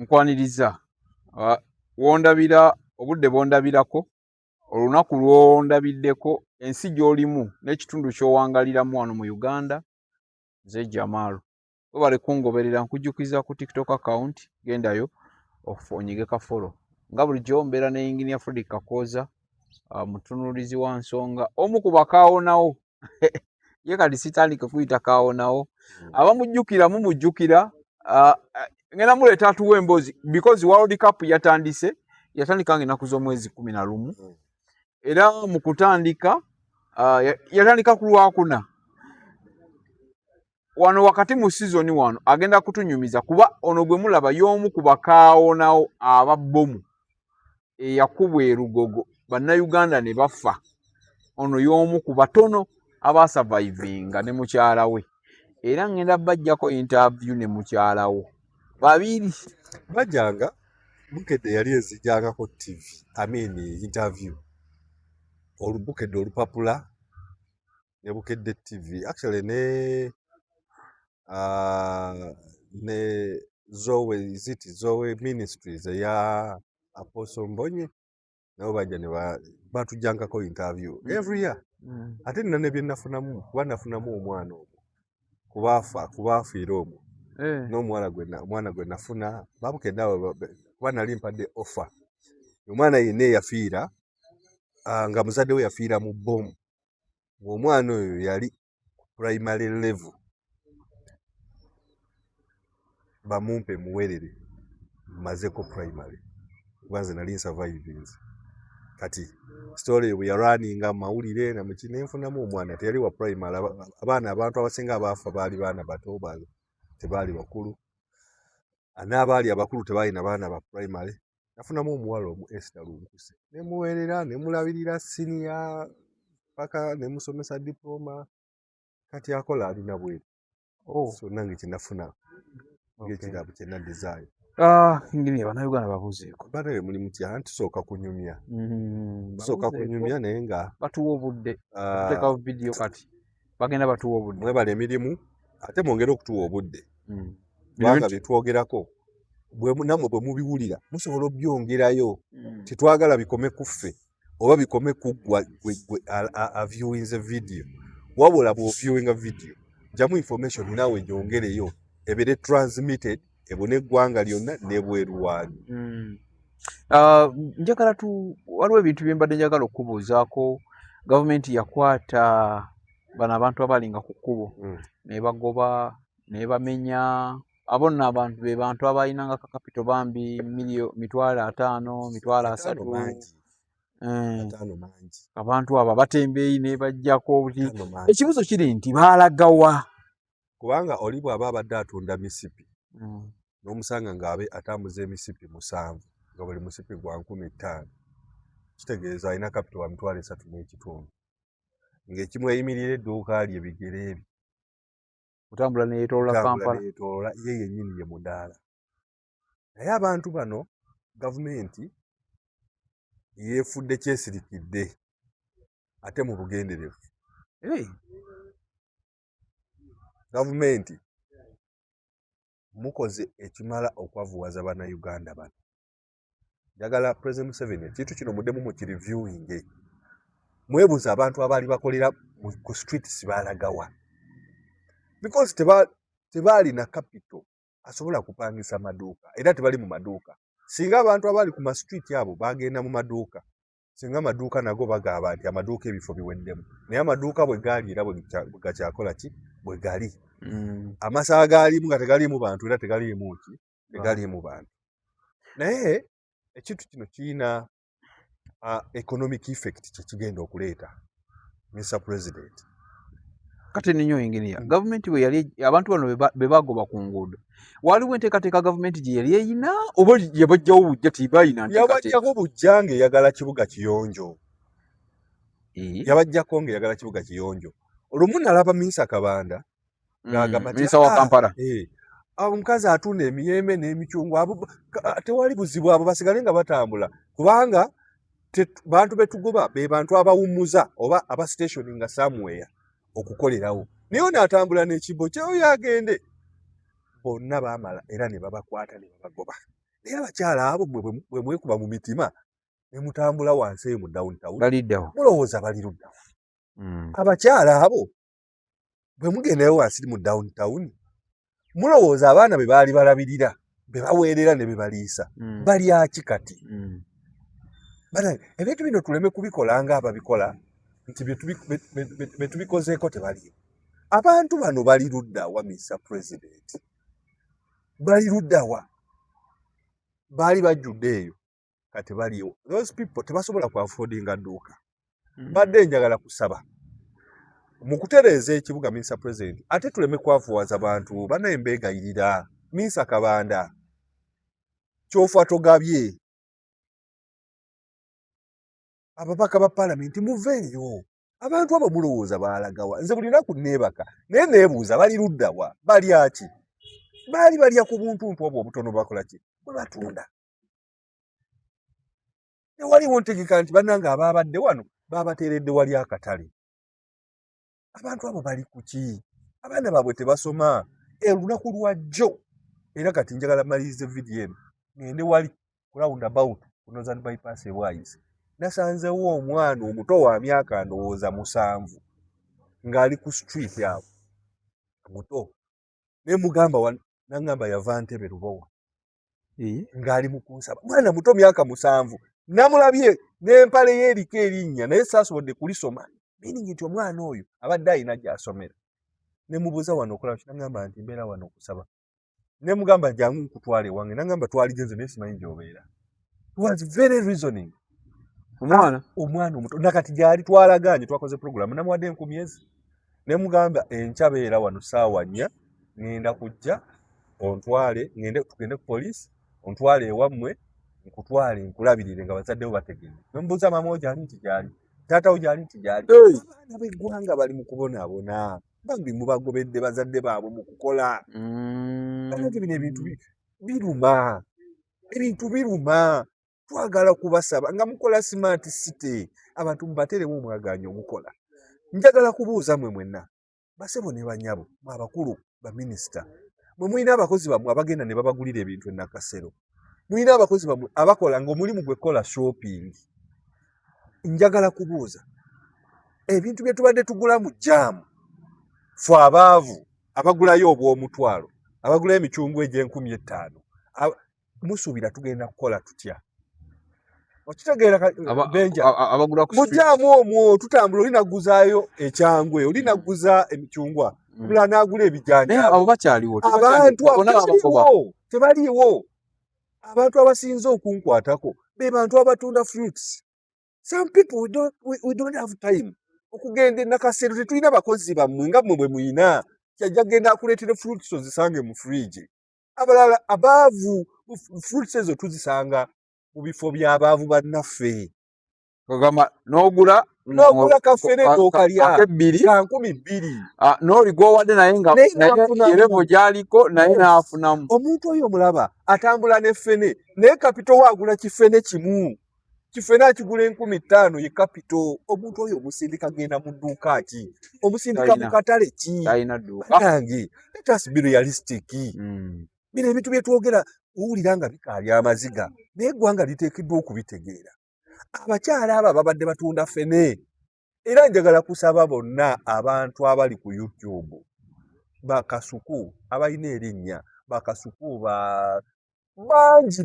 nkwaniriza wondabira obudde bondabirako olunaku lwondabiddeko ensi gy'olimu n'ekitundu ky'owangaliramu wano mu Uganda nze Jamal webale kungoberera nkujjukiza ku TikTok account gendayo onyige ka follow nga bulijjo mbeera ne Engineer Fredrick Kakooza mutunuulizi wa nsonga omu ku bakaawonawo ye kati sitandike kuyita kaawonawo abamujjukira mumujjukira ngenda muleeta atuwa emboozi because World Cup yatandika ng'ennaku z'omwezi 11 era mu kutandika yatandika ku Lwakuna wano wakati mu season wano agenda kutunyumiza kuba ono gwe mulaba y'omu ku bakaawonawo aba bbomu eyakubwa erugogo bannayuganda ne bafa ono y'omu ku batono abasurvivinga ne mukyala we era ngenda bajjako interview ne mukyala wo babiri bajjanga Bukedde yali ezijjangako TV interview olubukedde olupapula ne Bukedde TV actually ne Zoe Ministries eya Apostle Mbonye nabo bajja ne batujjangako interview every year ate nina ne bye nafunamu kuba nafunamu omwana omwo kubaafiira omwo n'omwana gwe nafuna Babukedde awo kuba nali mpadde offer omwana yenna eyafiira nga muzadde we yafiira mu bbomu ng'omwana oyo yali primary level bamumpe muwerere mazeko primary kubanze nali survivings kati story we running mawulire na mukine nfunamu omwana teyali wa primary abantu abasinga abaafa baali baana bato tebaali bakulu n'abaali abakulu tebalina baana ba primary nafunamu omuwala omu Esther Lunkuse nemuwerera nemulabirira senior paka nemusomesa diploma kati akola alina bweru so nange kinafuna ng'ekirabo kye nadizaayo ngini abannayuganda babuzeeko banaye muli mutya ntusooka kunyumya naye nga batuwa obudde tuteekawo vidiyo kati bagenda batuwa obudde mwebala emirimu ate mwongere okutuwa obudde kubanga byetwogerako nammwe bwe mubiwulira musobola obyongerayo tetwagala bikome ku ffe oba bikome ku gwe aviewinze video wabula bw'oviewinga video jamu information naawe gyongereyo ebere transmitted ebone eggwanga lyonna n'ebweru wanyu. Njagala waliwo ebintu bye mbadde njagala okubuuzaako. Gavumenti yakwata bano abantu abalinga ku kkubo nebagoba nebamenya abo nno abantu be bantu abalinanga ka capital bambi $5,000 $3,000 abantu abo batembeeyi ne bajjako ekibuzo kiri nti baalagawa kubanga oli bw'aba abadde atunda misipi n'omusanga ng'abe atambuza emisipi 7 nga buli musipi gwa 15,000 kitegeeza alina capital wa $3,500 ng'ekimu eyimirira edduuka lye bigere ebyo kutambula neyeetolola Kampala ye yennyini ye mudaala. Naye abantu bano gavumenti yeefudde kyesirikidde ate mu bugenderevu. Gavumenti mukoze ekimala okwavuwaza bannayuganda bano. Njagala President Museveni ekintu kino muddemu mu kireviewinge. Mwebuuza abantu abaali bakolera ku streets baalagawa. Because tebaalina capital asobola kupangisa maduuka era tebali mu maduuka. Singa abantu abaali ku ma street abo bagenda mu maduuka, singa amaduuka nago bagamba nti amaduuka ebifo biweddemu. Naye amaduuka bwe gaali era bwe gakyakola ki bwe gali. Amasaha gaalimu nga tegaliimu bantu era tegaliimu bantu. Naye ekintu kino kirina economic effect kye kigenda okuleeta, Mr. President. Kati ninyo engineer gavumenti bwe yali abantu bano be bagoba ku nguudo waliwo enteekateeka gavumenti gye yali eyina oba yabajjawo bujja tibayina yabajjako bujja ng'eyagala kibuga kiyonjo. Yabajjako ng'eyagala kibuga kiyonjo. Olumu nalaba Minsa Kabanda ng'agamba Minsa wa Kampala omukazi atunda emiyembe n'emicungwa tewali buzibu abo basigale nga batambula kubanga bantu betugoba be bantu abawummuza oba aba stationing somewhere okukolerawo. Naye n'atambula n'ekibbo kyeyo yagende bonna baamala era ne babakwata ne babagoba. naye abakyala abo bwe mwekuba mu mitima ne mutambula wansi eyo mu downtown baliddawo mulowooza bali luddawa abakyala abo bwe mugendayo wansi mu downtown mulowooza abaana be baali balabirira be baweerera ne be baliisa balyaki kati ebintu bino tuleme kubikola nga ababikola nti be tubikozeeko tebaliyo abantu bano bali luddawa Mr. President bali luddawa baali bajjudde eyo kati baliyo those people tebasobola kuaffordinga dduuka badde njagala kusaba mu kutereeza ekibuga Mr. President ate tuleme kwafuwaza bantu banaye mbeegayirira Mr. Kabanda kyofa togabye ababaka ba palamenti muveeyo abantu abo mulowooza baalagawa nze buli lunaku neebaka naye neebuuza bali luddawa balyaki baali balya ku buntuntu obwo obutono bakola ki bwe batunda tewaliwo ntegeka nti bannange abaabadde wano baabateeredde wali akatale abantu abo bali ku ki abaana baabwe tebasoma olunaku lwa jjo era kati njagala malirize vidiyo eno ngende wali ku roundabout ku Northern Bypass ewayise nasanzewo omwana omuto wa myaka ndowooza 7 ng'ali ku street awo muto ne mugamba nangamba yava Ntebe Lubowa ng'ali mu kunsaba mwana muto myaka 7 namulabye n'empale yeeriko erinnya naye saasobodde kulisoma meaning nti omwana oyo abadde ayina gy'asomera ne mubuuza wano okulaba kinagamba nti mbeera wano okusaba ne mugamba jangu nkutwale wange nangamba twaligenze naye simanyi gy'obeera was very reasoning omwana omuto nakati gyali twalaganye twakoze program namuwadde 10,000 ne mugamba enkya beera wano saawa 4 ngenda kujja ontwale tugende ku poliisi ontwale ewammwe nkutwale nkulabirire nga bazaddewo bategedde nemubuuza maama wo gyali nti gyali taata wo gyali nti gyali abaana b'eggwanga bali mu kubonaabona bambi mubagobedde bazadde baabwe mu kukola banange bino ebintu biruma twagala kubasaba nga mukola smart city abantu mubaterewo omwagaanya omukola njagala kubuuza mwe mwenna basebo ne banyabo abakulu baminisita mwe mulina abakozi bammwe abagenda ne babagulira ebintu e Nakasero mulina abakozi bammwe abakola ng'omulimu gwe kola shopping njagala kubuuza ebintu bye tubadde tugula mu jaamu fe abaavu abagulayo obw'omutwalo abagulayo emicungwa egy' 15,000 musuubira tugenda kukola tutya okitegeera Benja mu jaamu omwo tutambula olinaguzaayo ekyangwe olinaguza emicungwa mula n'agula ebijanja abo bakyaliwo abantu tebaliiwo abantu abasinze okunkwatako be bantu abatunda fruits some people we don't have time okugenda e Nakasero tetulina bakozi bammwe nga mmwe bwe muyina kyajja genda akuleetera fruits ozisange mu fridge abalala abaavu fruits ezo tuzisanga mu bifo by'abaavu bannaffe kagamba n'ogula kafere n'okalya ka 2,000 n'oli gwowadde naye nga yerevo gyaliko naye n'afunamu omuntu oyo omulaba atambula n'effene naye kapito waagula kifene kimu kifene akigula 15,000 ye kapito omuntu oyo omusindika genda mu dduuka ki omusindika mu katale ki talina dduuka nange let us be realistic bino ebintu bye twogera owulira nga bikaali amaziga naye eggwanga liteekeddwa okubitegeera abakyala abo babadde batunda ffene era njagala kusaba bonna abantu abali ku YouTube bakasuku abalina erinnya bakasuku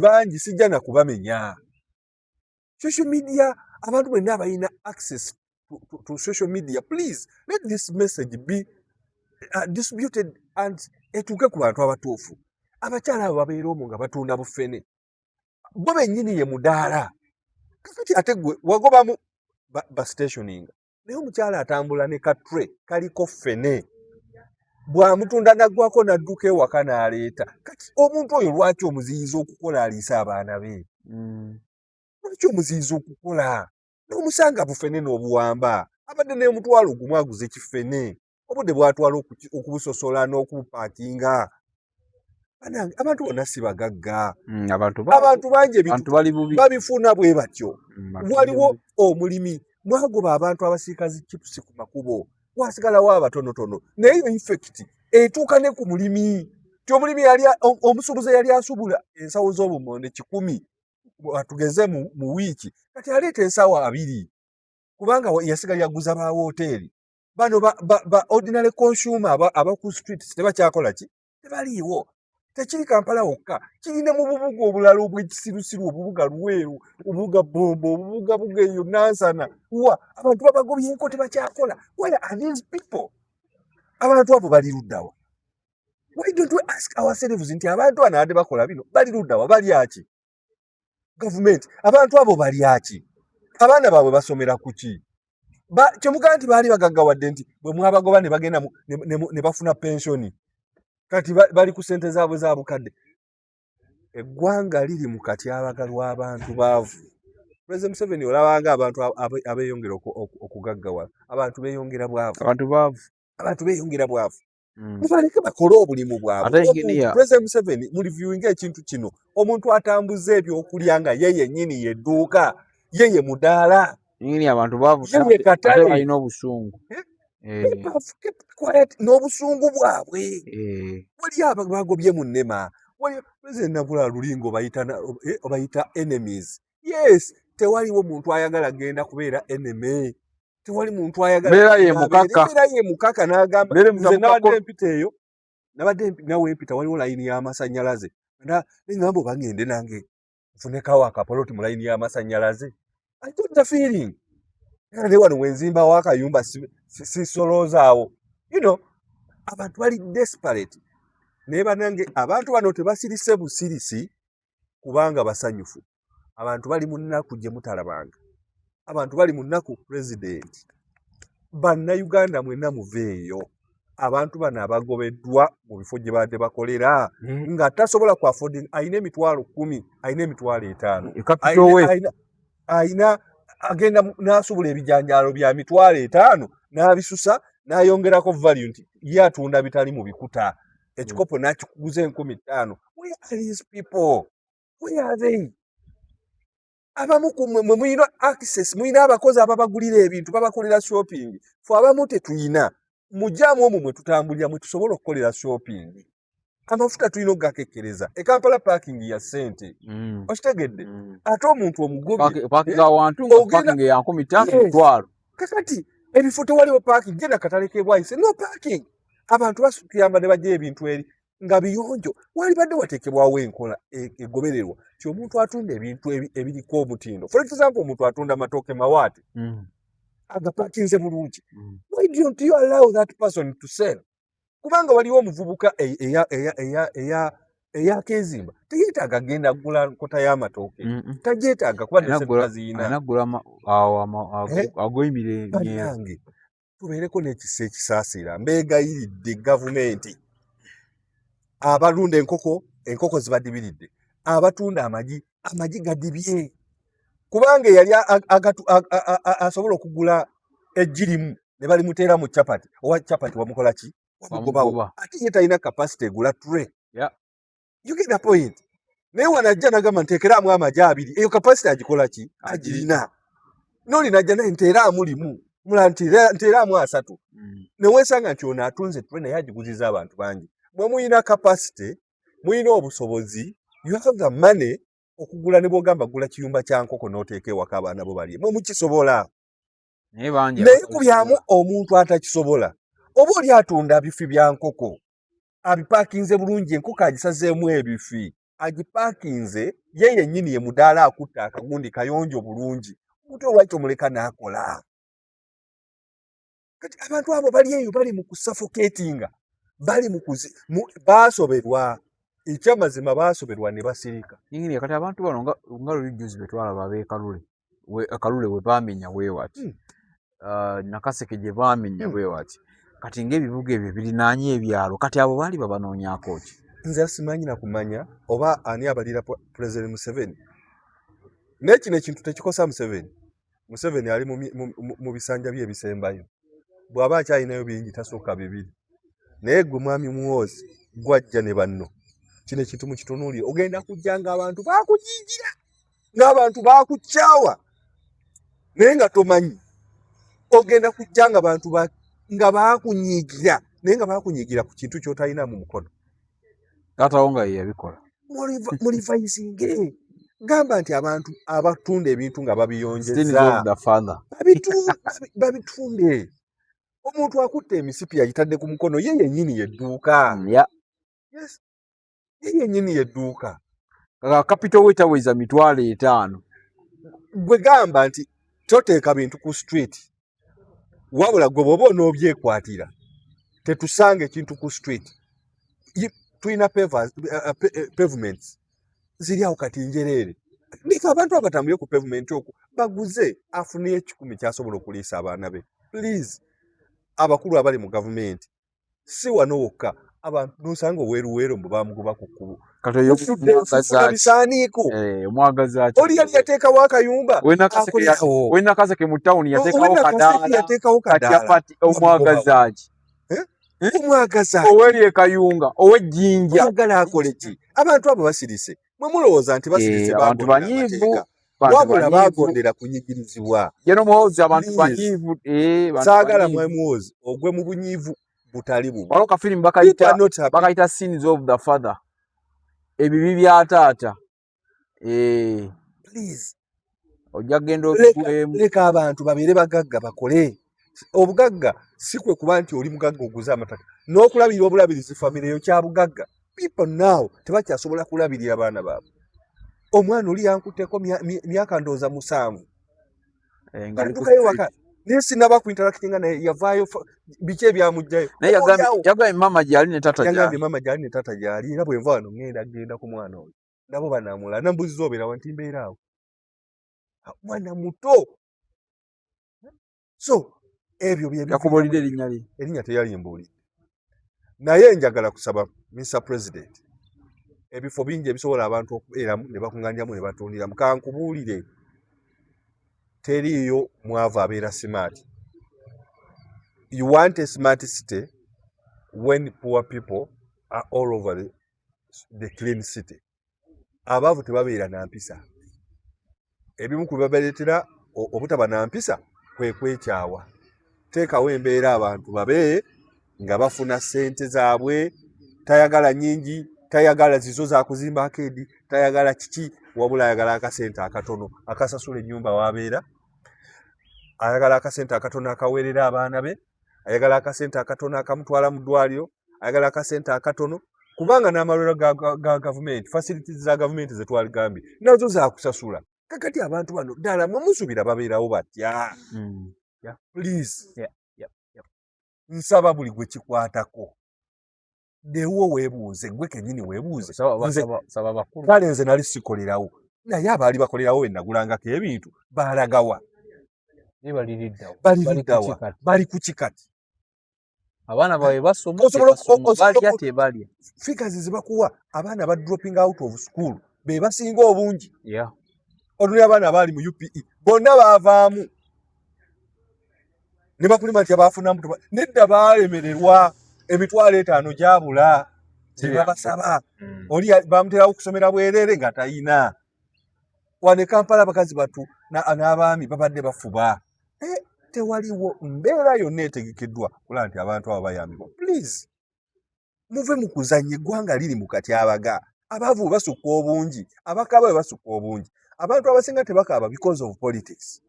bangi sijja na kubamenya social media abantu bonna abalina access to social media please let this message be distributed and etuuke ku bantu abatuufu abakyala abo babeera omwo nga batunda buffene bo bennyini ye mudaala kakati ate gwe wagobamu stationing naye omukyala atambula ne katre kaliko ffene bw'amutunda naggwako n'adduka ewaka n'aleeta kati omuntu oyo lwaki omuziyiza okukola aliisa abaana be lwaki omuziyiza okukola n'omusanga bufene n'obuwamba abadde n'omutwalo gumu aguze kifene obudde bwatwala okubusosola n'okubupaakinga abantu bonna si bagagga abantu bangi ebintu babifuna bwe batyo waliwo omulimi mwagoba abantu abasiikazi chipusi ku makubo wasigalawo abatonotono naye yo infect etuuka ne ku mulimi omulimi yali omusuubuzi yali asubula ensawo z'obumonde 100 atugeze mu wiiki kati aleeta ensawo 2 kubanga yasigali aguza ba woteeri bano ba ordinary consumer aba ku streets tebakyakola ki tebaliiwo tekiri Kampala wokka kirina mu bubuga obulala obw'ekisirusiru obubuga Luweero obubuga Bombo obubuga Bugeeyo Nansana abantu babagobyeko tebakyakola where are these people abantu abo bali luddawa why don't we ask ourselves nti abantu anaade bakola bino bali luddawa bali aki government abantu abo bali aki abaana baabwe basomera ku ki kyemugaa nti baali bagaggawadde nti bwe mwabagoba ne bagenda ne bafuna pensioni kati bali ku ssente zaabwe za bukadde eggwanga liri mu katyabagalwa abantu baavu President Museveni olabanga abantu abeeyongera okugaggawala abantu beeyongera bwavu abantu beeyongera bwavu mubaleke bakole obulimu bwabwe President Museveni mu reviewinga ekintu kino omuntu atambuza ebyokulya nga ye yennyini yedduuka ye ye mudaala nyini abantu baavu ate balina obusungu n'obusungu bwabwe wali abagobye mu nnema President Nabula Lulingo obayita enemies yes tewaliwo muntu ayagala genda kubeera enemy tewali muntu ayagala ye mukaka n'agamba nze nabadde mpita eyo nawe mpita waliwo layini y'amasannyalaze neŋŋamba oba ngende nange nfunekawo akapoloti mu layini y'amasannyalaze I got the feeling ne wano wenzimbawo akayumba sisoloozaawo abantu bali desperate naye banange abantu bano tebasirise busirisi kubanga basanyufu abantu bali mu nnaku gye mutalabanga abantu bali mu nnaku pulezidenti bannayuganda mwenna muveeyo abantu bano abagobeddwa mu bifo gye badde bakolera nga tasobola ku affording ayina emitwalo 10 ayina emitwalo 5 ayina agenda n'asubula ebijanjaalo bya mitwalo 5 n'abisusa n'ayongerako value nti ye atunda bitali mu bikuta ekikopo n'akiguza 15,000 where are these people where are they abamu mwe muyina access muyina abakozi ababagulira ebintu babakolera shopping fe abamu tetuyina mujjaamu omwo mwe tutambulira mwe tusobola okukolera shopping amafuta tulina okugakekkereza Kampala parking ya ssente okitegedde ate omuntu omugobye kakati ebifo tewaliwo parking genda kataleke bwayise no parking abantu basukuyamba ne bajja ebintu eri nga biyonjo wali badde wateekebwawo enkola egobererwa ti omuntu atunda ebintu ebiriko omutindo for example omuntu atunda matooke mawaate agapakinze bulungi why don't you allow that person to sell kubanga waliwo omuvubuka eyakezimba teyeetaaga genda kugula nkota y'amatooke tagyetaaga kuba nesekaziina agoyimirenge tubeereko n'ekisa ekisaasira mbeegayiridde gavumenti abalunda enkoko zibadibiridde abatunda amagi gadibye kubanga yali asobola okugula ejjirimu ne balimuteera mu capati owa capati wamukola ki wamugobawo ate ye talina capacity egula tray you get the point naye wanajja nagamba nteekeramu amagi 2 eyo capacity agikola ki agirina noli najja naye nteeramu limu mula nteeramu 3 neweesanga nti ono atunze tray naye agiguziza abantu bangi mwe muyina capacity muyina obusobozi you have the money okugula ne bwogamba gula kiyumba kya nkoko n'oteeka ewaka abaana bo balye mwe mukisobola naye kubyamu omuntu atakisobola oba oli atunda bifi bya nkoko abipakinze bulungi enkoko agisazeemu ebifi agipakinze ye yennyini ye mudaala akutta akagundi kayonjo bulungi omuntu olwaki omuleka n'akola kati abantu abo bali eyo bali mu kusuffocatinga bali baasoberwa ekyamazima baasoberwa ne basirika nyingine kati abantu bano nga lujuzi betwalaba ab'ekalule akalule we baamenya weewati nakaseke gye baamenya weewati kati ng'ebibuga ebyo birinaanye ebyalo kati abo baali babanoonyako ki nze simanyi na kumanya oba ani abalira President Museveni naye kino ekintu tekikosa Museveni ali mu bisanja bye ebisembayo bw'aba akyalinayo bingi tasooka 2 naye gwe mwami muwoozi gwajja ne banno kino ekintu mukitunuulire ogenda kujja ng'abantu baakujiigira ng'abantu baakukyawa naye nga tomanyi ogenda kujja ng'abantu nga baakunyiigira naye nga baakunyiigira ku kintu ky'otalina mu mukono Taatawo nga ye yabikola. Mulivayizinge gamba nti abantu abatunda ebintu nga Sins babiyonjeza of the father. babitunde. Omuntu akutte emisipi yagitadde ku mukono ye yennyini yedduuka. Yeah. Yes. Ye yennyini yedduuka. Capital wetaweza mitwalo 5. Gwe gamba nti toteeka bintu ku street. Wabula gwe bw'oba onoobyekwaatira tetusanga ekintu ku street. Tulina pavements ziri awo kati njereere. Ndika abantu abatambulire ku pavement okwo baguze afune 10 kyasobola okuliisa abaana be. Please, abakulu abali mu gavumenti si wano wokka abantu nosanga oweruweru mbu bamugoba ku kkubo. Omwagazaaki. Oli yali yateekawo akayumba akolerawo. Wena Kaseke mu ttawuni yateekawo kadaala. Omwagazaaki. Omwagazaaki. Oweri Kayunga, ow'Ejjinja. Oyagala akole ki? Abantu abo basirise. Mwe mulowooza nti basirise abantu banyiivu. Wabula baagondera kunyigirizibwa. Jeno Muhoozi abantu banyiivu. Saagala mwe Muhoozi ogwe mu bunyiivu butali bubu. Waliwo kafirimu bakayita Sins of the Father. Ebibi bya taata. Please. Ojja genda obigwemu. Leka abantu babeere bagagga bakole. Obugagga si kwe kuba nti oli mugagga oguze amataka. N'okulabirira obulabirizi famire yo kya bugagga. People now tebakyasobola kulabirira abaana baabwe. Omwana oli yankutteko myaka ndooza 7. Ngalukayo waka. Naye sinaba ku interactinga naye yavaayo biki ebyamugjayo. Naye yagambye mama gyali ne tata gyali. Yagambye mama gyali ne tata gyali. Era bwe nva wano ngenda ku mwana oyo. Nabo banaamula. Nambuziza obeera wanti mbeera awo. Mwana muto. So, ebyo bye yakubulidde erinnya lye. Erinnya teyali mbuulidde. Naye njagala kusaba Mr. President. Ebifo bingi ebisobola abantu okubeeramu ne bakuŋŋaanyamu ne batundiramu. Kankubuulire. Teriiyo mwavu abeera smart. You want a smart city when poor people are all over the clean city. Abaavu tebabeera na mpisa. Ebimu ku bibaleetera obutaba na mpisa kwe kwekyawa. Teekawo embeera abantu babe nga bafuna ssente zaabwe, tayagala nnyingi, tayagala zizo za kuzimba akeedi, tayagala kiki, wabula ayagala akasente akatono akasasula ennyumba w'abeera, ayagala akasente akatono akaweerera abaana be, ayagala akasente akatono akamutwala mu ddwaliro, ayagala akasente akatono, kubanga n'amalwaliro ga gavumenti, facilities za gavumenti ze twaligambye nazo za kusasula. Kakati abantu bano ddala mwe musubira babeerawo batya. Please. Nsaba buli gwe kikwatako. Dewo weebuuze, gwe kennyini weebuuze. Kale nze nali sikolerawo. Naye abaali bakolerawo be nagulangako ebintu baalagawa. Baliriddawa. Bali ku kikati. Abaana bawe basoma balya tebalya. Figures ze bakuwa abaana ba dropping out of school be basinga obungi. Oluli abaana baali mu UPE bonna baavaamu. Ne bakulima nti abaafuna mutu nedda baalemererwa emitwalo 5 gyabula tebabasaba. Oli bamuterawo okusomera bwereere nga tayina. Wane Kampala abakazi batu n'abaami babadde bafuba. Tewaliwo mbeera yonna etegekeddwa kula nti abantu abo bayambibwa. Please. Muve mu kuzannya eggwanga liri mu katyabaga. Abaavu basukka obungi, abakaaba basukka obungi. Abantu abasinga tebakaaba because of politics.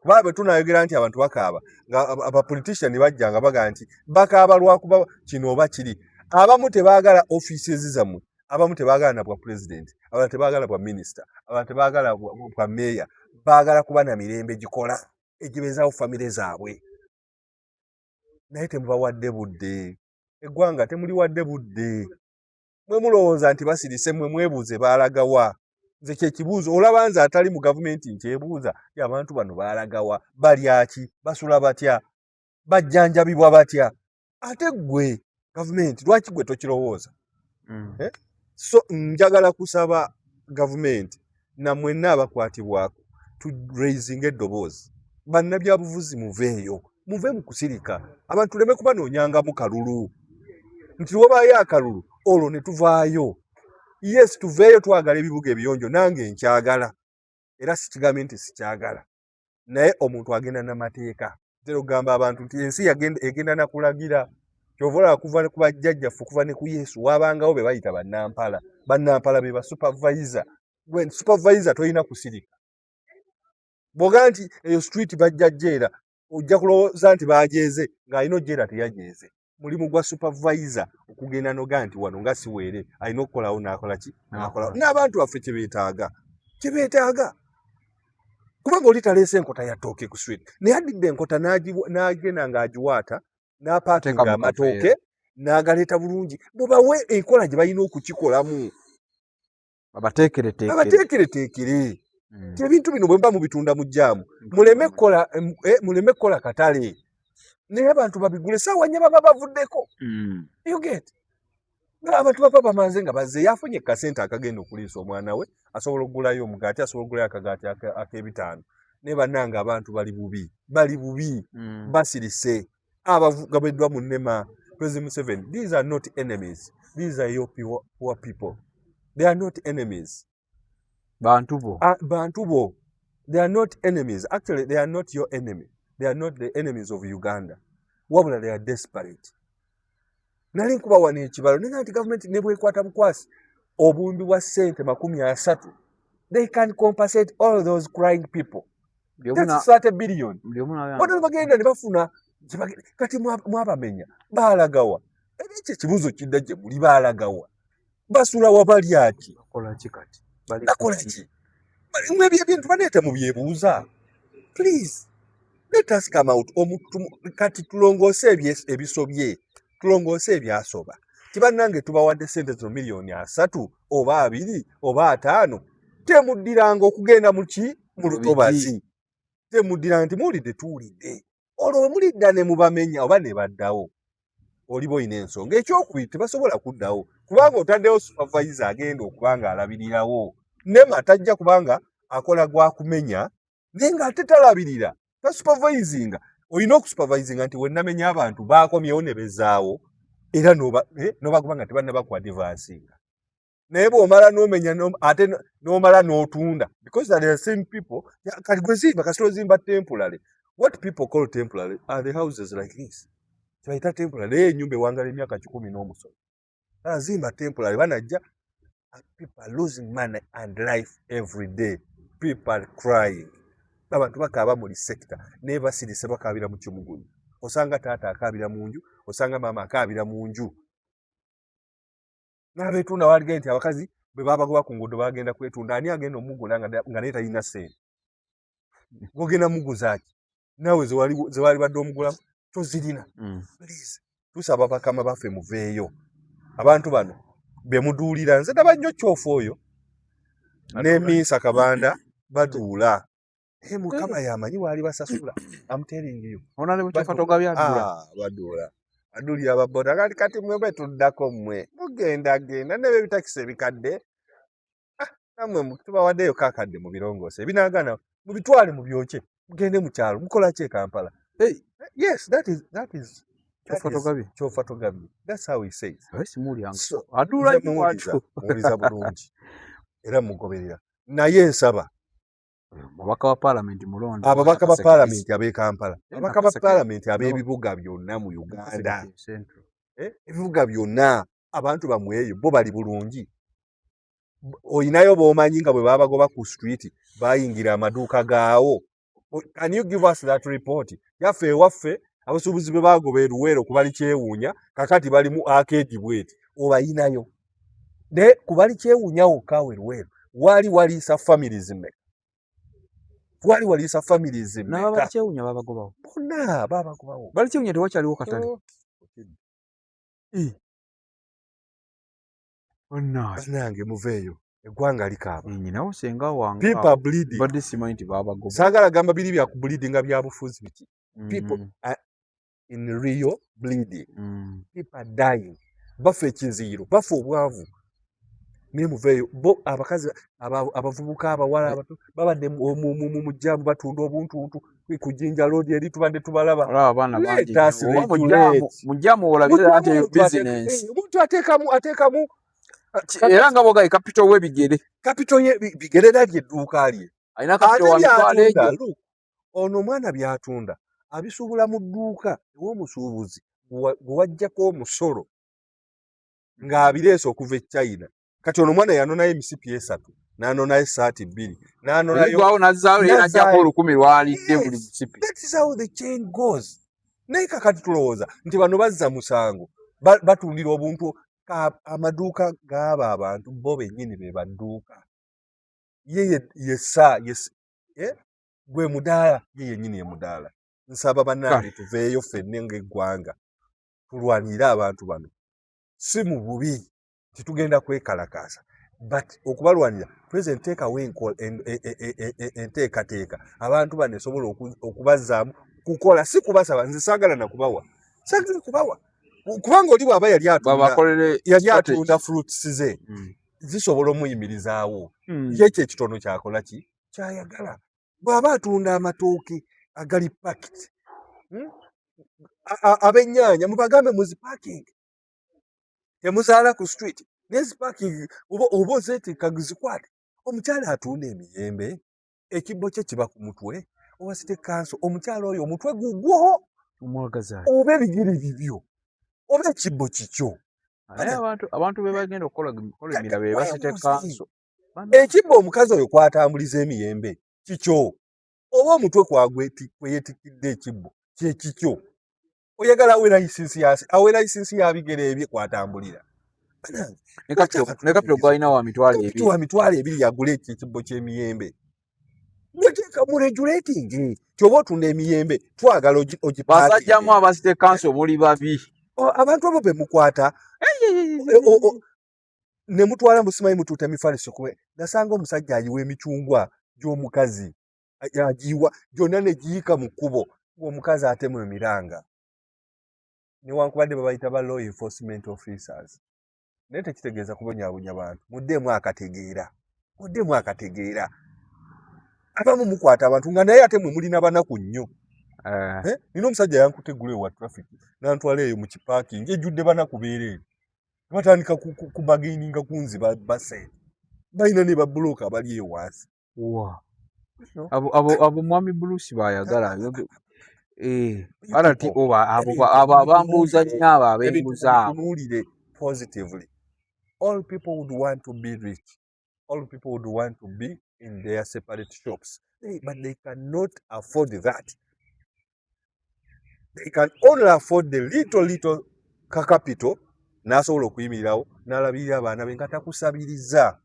Kuba bwe tunayogera nti abantu bakaaba nga abapolitician bajja nga baga nti bakaaba lwakuba kino oba kiri. Abamu tebaagala offices zammwe, abamu tebaagala na bwa president, abamu tebaagala bwa minister, abamu tebaagala bwa mayor, baagala kuba na mirembe gikola egibezaawo famire zaabwe. Naye temubawadde budde. Eggwanga temuliwadde budde. Mwe mulowooza nti basirise mwe mwebuuze baalagawa. Nze kye kibuuzo olaba nze atali mu gavumenti nkyebuuza abantu bano baalagawa balya ki basula batya bajjanjabibwa batya ate ggwe gavumenti lwaki gwe tokirowooza? So njagala kusaba gavumenti na mwenna abakwatibwako to raising eddoboozi. Bannabyabufuzi muveeyo, muve mu kusirika. Abantu tuleme kubanoonyangamu kalulu nti wabaayo akalulu olwo ne tuvaayo. Yes, tuveeyo twagala ebibuga ebiyonjo nange nkyagala. Era sikigambye nti sikyagala. Naye omuntu agenda n'amateeka. Ntera okugamba abantu nti ensi egenda na kulagira. Kyovola kuva ku bajjajjaffe kuva ne ku Yesu wabangawo be bayita bannampala. Bannampala be ba supervisor. When supervisor toyina kusirika. Bwoga nti eyo street bajjajjeera ojja kulowooza nti baajeeze ng'alina ojjeera teyajeeze. Mulimu gwa supervisor okugenda noga nti wano nga siweere alina okukolawo n'akola ki n'akolawo. N'abantu baffe kye beetaaga kubanga oli taleese enkota ya ttooke ku street naye addidde enkota n'agenda ng'agiwaata n'apaakinga amatooke n'agaleeta bulungi mubawe enkola gye balina okukikolamu abateekereteekere ebintu bino bwe mba mubitunda mu jjaamu muleme kukola katale naye abantu babigule saawa nnyo baba bavuddeko abantu baba bamaze nga bazze yafunye kasente akagenda okuliisa omwana we asobola okugulayo omugaati asobola okugulayo akagaati ak'ebitaano naye bannanga abantu bali bubi basirise abagabeddwa mu nnema President Museveni. These are not enemies. These are your poor people. They are not enemies. Bantu bo. They are not enemies. Actually, they are not your enemy. They are not the enemies of Uganda. Wabula they are desperate. Nali nkuba wano ekibalo naye nti gavumenti ne bwekwata bukwasi obumbi bwa ssente 30 they can compensate all those crying people. That's 30 billion. Wano bagenda ne bafuna kati mwabamenya baalagawa ekyo ekibuzo kidda gye muli baalagawa basula wabali ati bakola ki mwebyo ebintu baneeta mu byebuuza please let us come out kati tulongoose ebisobye tulongoose ebyasoba kibannange tubawadde sente zo miliyoni 3 oba 2 oba 5 temuddiranga okugenda mu lutobazi temuddira nti muwulidde tuwulidde olwo bwe mulidda ne mubamenya oba ne baddawo oli boyina ensonga ekyokubiri tebasobola kuddawo kubanga otaddewo supervisor agenda okubanga alabirirawo nema tajja kubanga akola gwakumenya naye ng'ate talabirira tasupervisinga olina okusupervisinga nti wennamenya abantu baakomyewo ne bezaawo era nobakuba nga tebannaba kuadvansinga naye bw'omala n'omenya ate n'omala n'otunda because there are same people kati gwe zimba kasita ozimba temporary. What people call temporary are the houses like this. Kibayita temporary naye ennyumba ewangala emyaka 10 n'omusomo azimba temporary banajja. People are losing money and life every day. People are crying. Abantu bakaaba muli sector naye basirise bakaabira mu kimugunyu. Osanga taata akaabira mu nju, osanga maama akaabira mu nju. N'abeetunda waligenda nti abakazi bwe babagoba ku nguudo bagenda kwetunda ani agenda omugula nga naye talina ssente. Gogenda muguza ki? Naawe ze wali badde omugulamu tozirina. Please tusaba bakama baffe muveeyo. Abantu bano be muduulira nze ndaba nnyo kyofu oyo n'emiisa kabanda baduula. Mukama yamanyi waali basasula. I'm telling you. Baduula. Aduulira ababoda kati mwe betuddako mmwe mugenda n'ebyo ebitakisi ebikadde namwe tubawaddeyo kakadde mu birongoose ebinaagana mubitwale mu byokye mugende mu kyalo mukola ki e Kampala. Yes, that is Kyofa Togabye. That's how he says. Muwuliza bulungi era mugoberera naye nsaba ababaka ba paalamenti mulonde ababaka ba paalamenti ab'e Kampala ababaka ba paalamenti ab'ebibuga byonna mu Uganda ebibuga byonna abantu bamweyo bo bali bulungi. Oyinayo b'omanyi nga bwe babagoba ku street bayingira amaduuka gaawo. Can you give us that report? Yaffe ewaffe abasuubuzi be bagoba eruweero kubali kyewuunya kakati bali mu arcade bweti obayinayo ne kubali kyewuunya wokka eruweero waliisa families mmeka waliisa families mmeka n'abali kyewuunya babagobawo bonna babagobawo bali kyewuunya tewakyaliwo katale bannange muveeyo eggwanga likaaba nyinawo senga wange people bleeding badde simanyi nti babagoba saagala gamba biri bya kubleedinga bya bufuzi biki people are in real bleeding. People are dying bafa ekinziiro bafa obwavu naye muveeyo bo abakazi abavubuka abawala abato babadde mu jjaamu batunda obuntuntu ku Jinja Road eri tubadde tubalaba abaana bangi mu jjaamu olabira nti eyo business omuntu ateekamu era nga bogaye capital w'ebigere bigere dalye edduuka lye alina capital w'ejo ono omwana byatunda abisuubula mu dduuka ew'omusuubuzi gwajjako omusolo ng'abireese okuva e China. Kati ono omwana yanonayo emisipi 3 n'anonayo essaati 2 n'anonayo Gwawo nazzaayo era ajjako 10 lwalidde buli musipi. That is how the chain goes. Naye kakati tulowooza nti bano bazza musango batundira obuntu amaduuka g'abo abantu bo bennyini be badduuka. Gwe mudaala ye yennyini ye mudaala. Nsaba bannange tuveeyo ffenna ng'eggwanga tulwanire abantu bano. Si mu bubi titugenda kwekalakaasa but okubalwanira president teekawo enteekateeka abantu bano esobola okubazzaamu kukola si kubasaba nze saagala nakubawa saagala kubawa kubanga oli bw'aba yali atunda fruits ze zisobola omuyimirizaawo yekyo ekitono kyakola ki kyayagala bw'aba atunda amatooke agali packet ab'ennyaanya mubagambe muzipaking temuzaala ku street nezipaking oba ozeeteeka zikwate omukyala atunda emiyembe ekibbo kye kiba ku mutwe oba site kanso omukyala oyo omutwe gugwo oba ebigiri bibyo oba ekibbo kikyo abantu be bagenda okukola emirabo eba site kanso ekibbo omukazi oyo kwatambuliza emiyembe kikyo oba omutwe kweyetikidde ekibbo kyekikyo oyagala awe layisinsi yabigere ebye kwatambulira ne kapito gwalina wa mitwalo 2 yagula ekibbo ky'emiyembe muteeka mu regulating kyoba otunda emiyembe twagala basajjamu abasite kanso muli babi abantu abo be mukwata ne mutwala musimanyi mutuuta mifaliso nasanga omusajja ayiwa emicungwa gy'omukazi agiwa gyonna ne giyika mu kkubo ng'omukazi atemu emiranga newankubadde babayita ba law enforcement officers naye tekitegeeza kubonyaabonya bantu muddemu akategeera abamu mukwata abantu nga naye ate mwe mulina banaku nnyo nina omusajja yankutte eggulo ewa traffic nantwala eyo mu kipaakingi ejjudde banaku beereere batandika kubagaininga kunziba base balina ne babulooka abali eyo wansi abo mwami Bruce bayagala alati abo abambuuza nnyo abo abembuza tunuulire positively. All people would want to be rich. All people would want to be in their separate shops. But they cannot afford that. They can only afford the little capital. N'asobola okuyimirirawo n'alabirira abaana be nga takusabiriza.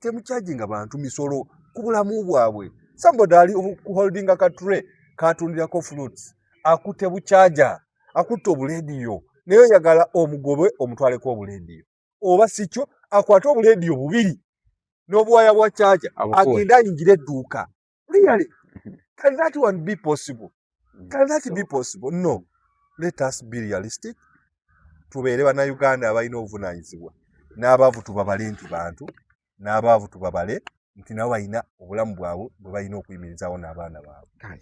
Temukyajinga bantu misolo ku bulamu bwabwe. Somebody ali holding ka tray katundirako fruits. Akutte buchaja. Akutte obulediyo. Naye yagala omugobe omutwaleko obulediyo. Oba sikyo akwata obulediyo bubiri. N'obuwaya bwa chaja. Agenda ayingira edduuka. Really? Can that one be possible? Can that be possible? No. Let us be realistic. Tubeere bannayuganda abalina obuvunaanyizibwa. N'abaavu tubabale nti bantu. N'abaavu tubabale nti nabo balina obulamu bwabwe bwe balina okuyimirizaawo n'abaana baabwe.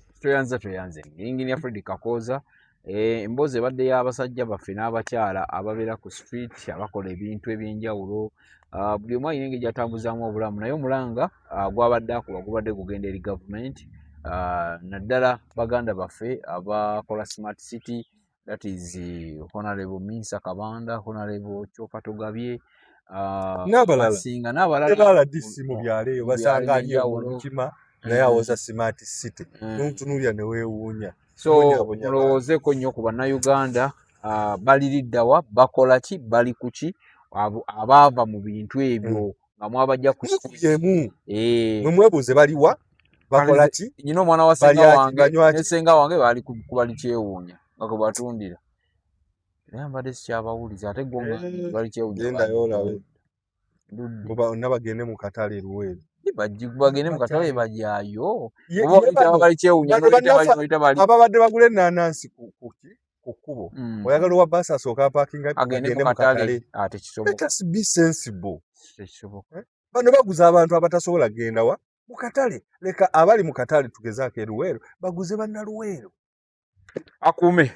Tweyanze. Ingini Fred Kakoza. Emboozi ebadde y'abasajja baffe n'abakyala ababeera ku street abakola ebintu ebyenjawulo buli omu alina engeri gy'atambuzaamu obulamu naye omulanga gwabadde akuba gubadde gugenda eri gavumenti naddala baganda baffe abakola smart city that is Honorable Minsa Kabanda, Honorable Chopa Togabye n'abalala n'abalala DC mu byalo eyo basanga aliyo omukima naye awoza smart city n'otunuulira ne weewuunya. So mulowoozeko nnyo ku bannayuganda baliriddawa bakola ki bali ku ki abaava mu bintu ebyo nga mwabajja ku mwe mwebuuze baliwa bakola ki nyina omwana wa ssenga wange ne ssenga wange bali kubali kyewuunya nga kwe batundira naye mbadde sikyabawuliza ate gonga bali kyewuunya gendayo olabe bonna bagende mu katale Luweero bagende mu katale bajyayo bali kyewuunya ababadde bagula ennaanansi ku kkubo oyagala owa baasi asooka apaakinga agende mu katale ate kisoboka. Let us be sensible. Bano baguza abantu abatasobola kgenda wa mu katale leka abali mu katale tugezaako e Luweero baguze bannaluweero akuume.